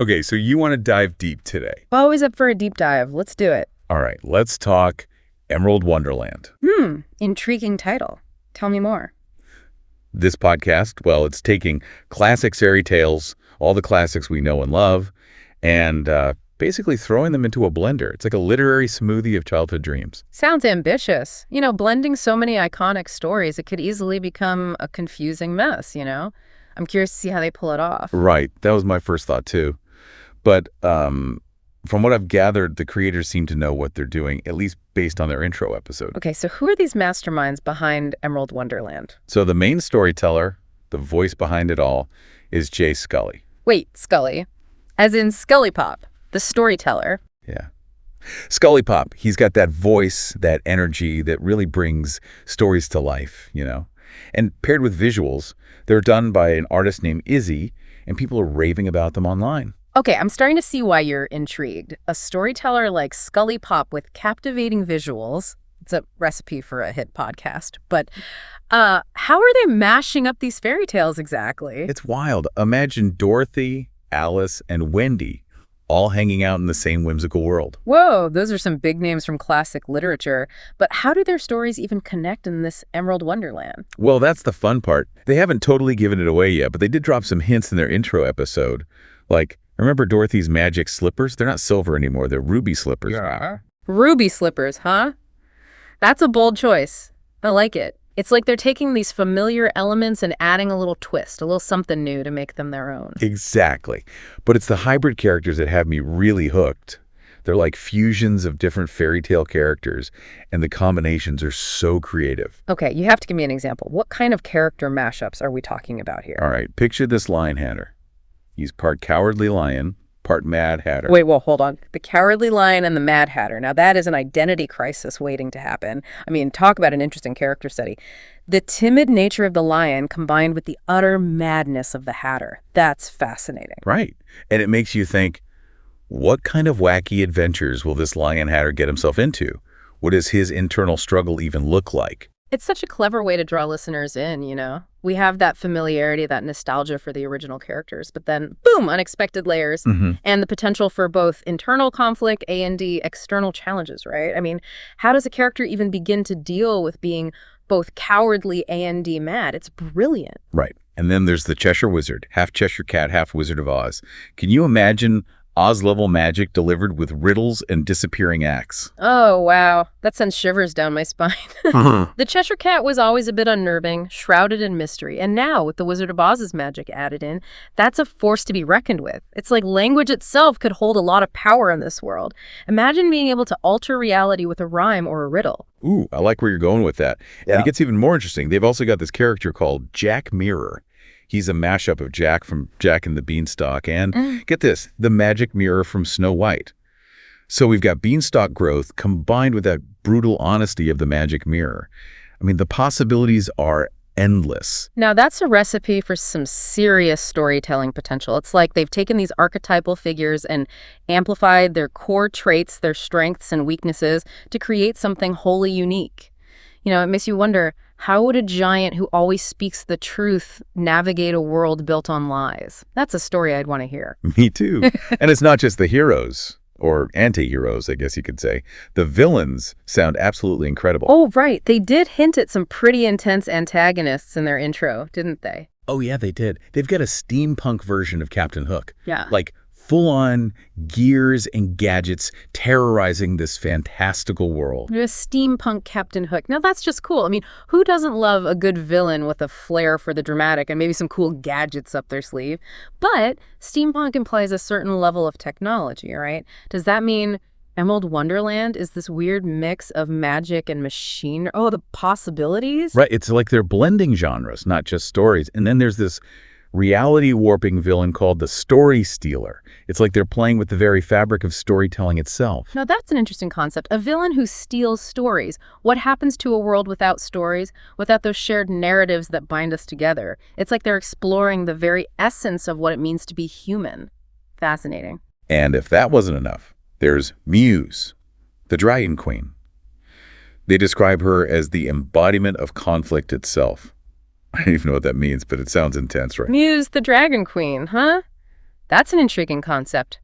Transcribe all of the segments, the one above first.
Okay, so you want to dive deep today. Always up for a deep dive. Let's do it. All right, let's talk Emerald Wonderland. Intriguing title. Tell me more. This podcast, well, it's taking classic fairy tales, all the classics we know and love, and basically throwing them into a blender. It's like a literary smoothie of childhood dreams. Sounds ambitious. Blending so many iconic stories, it could easily become a confusing mess, I'm curious to see how they pull it off. Right, that was my first thought too. But from what I've gathered, the creators seem to know what they're doing, at least based on their intro episode. Okay, so who are these masterminds behind Emerald Wonderland? So the main storyteller, the voice behind it all, is Jay Scully. Wait, Scully? As in Scully Pop, the storyteller. Yeah. Scully Pop, he's got that voice, that energy that really brings stories to life, And paired with visuals, they're done by an artist named Izzy, and people are raving about them online. Okay, I'm starting to see why you're intrigued. A storyteller like Scully Pop with captivating visuals. It's a recipe for a hit podcast. But how are they mashing up these fairy tales exactly? It's wild. Imagine Dorothy, Alice, and Wendy all hanging out in the same whimsical world. Whoa, those are some big names from classic literature. But how do their stories even connect in this Emerald Wonderland? Well, that's the fun part. They haven't totally given it away yet, but they did drop some hints in their intro episode. Like, remember Dorothy's magic slippers? They're not silver anymore. They're ruby slippers. Yeah. Ruby slippers, huh? That's a bold choice. I like it. It's like they're taking these familiar elements and adding a little twist, a little something new to make them their own. Exactly. But it's the hybrid characters that have me really hooked. They're like fusions of different fairy tale characters, and the combinations are so creative. Okay, you have to give me an example. What kind of character mashups are we talking about here? All right, picture this lion hatter. He's part cowardly lion, part Mad Hatter. Wait, well, hold on. The Cowardly Lion and the Mad Hatter. Now, that is an identity crisis waiting to happen. I mean, talk about an interesting character study. The timid nature of the lion combined with the utter madness of the Hatter. That's fascinating. Right. And it makes you think, what kind of wacky adventures will this lion hatter get himself into? What does his internal struggle even look like? It's such a clever way to draw listeners in, We have that familiarity, that nostalgia for the original characters, but then, boom, unexpected layers and the potential for both internal conflict and external challenges, right? I mean, how does a character even begin to deal with being both cowardly and mad? It's brilliant. Right. And then there's the Cheshire Wizard, half Cheshire Cat, half Wizard of Oz. Can you imagine Oz-level magic delivered with riddles and disappearing acts? Oh, wow. That sends shivers down my spine. The Cheshire Cat was always a bit unnerving, shrouded in mystery. And now, with the Wizard of Oz's magic added in, that's a force to be reckoned with. It's like language itself could hold a lot of power in this world. Imagine being able to alter reality with a rhyme or a riddle. Ooh, I like where you're going with that. Yeah. And it gets even more interesting. They've also got this character called Jack Mirror. He's a mashup of Jack from Jack and the Beanstalk and, get this, the magic mirror from Snow White. So we've got beanstalk growth combined with that brutal honesty of the magic mirror. I mean, the possibilities are endless. Now, that's a recipe for some serious storytelling potential. It's like they've taken these archetypal figures and amplified their core traits, their strengths and weaknesses to create something wholly unique. It makes you wonder, how would a giant who always speaks the truth navigate a world built on lies? That's a story I'd want to hear. Me too. And it's not just the heroes, or anti-heroes, I guess you could say. The villains sound absolutely incredible. Oh, right. They did hint at some pretty intense antagonists in their intro, didn't they? Oh, yeah, they did. They've got a steampunk version of Captain Hook. Yeah. Like full-on gears and gadgets terrorizing this fantastical world. A steampunk Captain Hook. Now, that's just cool. I mean, who doesn't love a good villain with a flair for the dramatic and maybe some cool gadgets up their sleeve? But steampunk implies a certain level of technology, right? Does that mean Emerald Wonderland is this weird mix of magic and machine? Oh, the possibilities? Right. It's like they're blending genres, not just stories. And then there's this reality warping villain called the Story Stealer. It's like they're playing with the very fabric of storytelling itself. Now, that's an interesting concept. A villain who steals stories. What happens to a world without stories, without those shared narratives that bind us together? It's like they're exploring the very essence of what it means to be human. Fascinating. And if that wasn't enough, there's Muse, the Dragon Queen. They describe her as the embodiment of conflict itself. I don't even know what that means, but it sounds intense, right? Muse, the Dragon Queen, huh? That's an intriguing concept.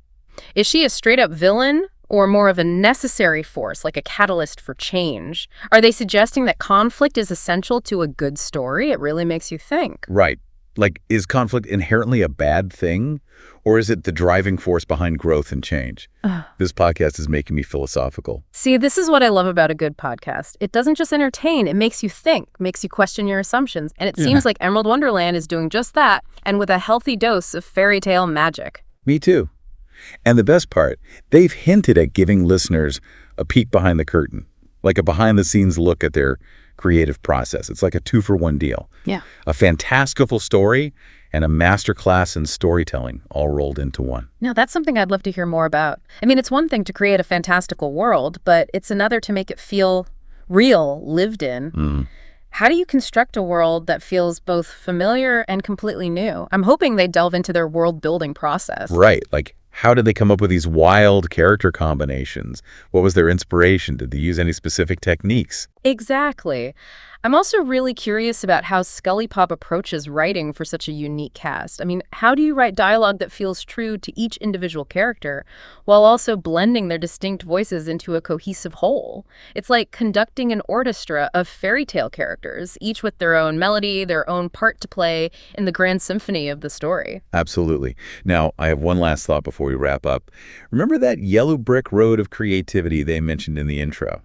Is she a straight-up villain or more of a necessary force, like a catalyst for change? Are they suggesting that conflict is essential to a good story? It really makes you think. Right. Like, is conflict inherently a bad thing? Or is it the driving force behind growth and change? This podcast is making me philosophical. See, this is what I love about a good podcast. It doesn't just entertain, it makes you think, makes you question your assumptions. And it seems like Emerald Wonderland is doing just that, and with a healthy dose of fairy tale magic. Me too. And the best part, they've hinted at giving listeners a peek behind the curtain, like a behind-the-scenes look at their creative process. It's like a 2-for-1 deal. Yeah. A fantastical story and a masterclass in storytelling all rolled into one. Now, that's something I'd love to hear more about. I mean, it's one thing to create a fantastical world, but it's another to make it feel real, lived in. How do you construct a world that feels both familiar and completely new? I'm hoping they delve into their world-building process. Right. Like, how did they come up with these wild character combinations? What was their inspiration? Did they use any specific techniques? Exactly. I'm also really curious about how Scully Pop approaches writing for such a unique cast. I mean, how do you write dialogue that feels true to each individual character while also blending their distinct voices into a cohesive whole? It's like conducting an orchestra of fairy tale characters, each with their own melody, their own part to play in the grand symphony of the story. Absolutely. Now, I have one last thought before we wrap up. Remember that yellow brick road of creativity they mentioned in the intro?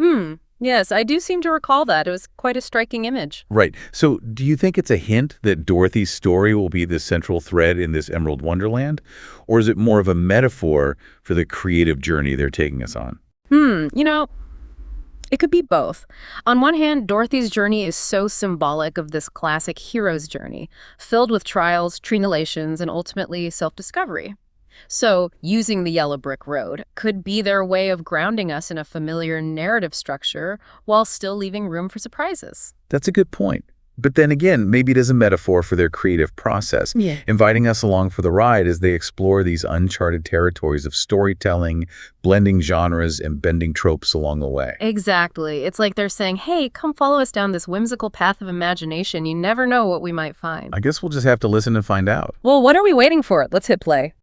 Yes, I do seem to recall that. It was quite a striking image. Right. So do you think it's a hint that Dorothy's story will be the central thread in this Emerald Wonderland? Or is it more of a metaphor for the creative journey they're taking us on? You know, it could be both. On one hand, Dorothy's journey is so symbolic of this classic hero's journey, filled with trials, tribulations, and ultimately self-discovery. So, using the yellow brick road could be their way of grounding us in a familiar narrative structure while still leaving room for surprises. That's a good point. But then again, maybe it is a metaphor for their creative process, inviting us along for the ride as they explore these uncharted territories of storytelling, blending genres, and bending tropes along the way. Exactly. It's like they're saying, hey, come follow us down this whimsical path of imagination. You never know what we might find. I guess we'll just have to listen and find out. Well, what are we waiting for? Let's hit play.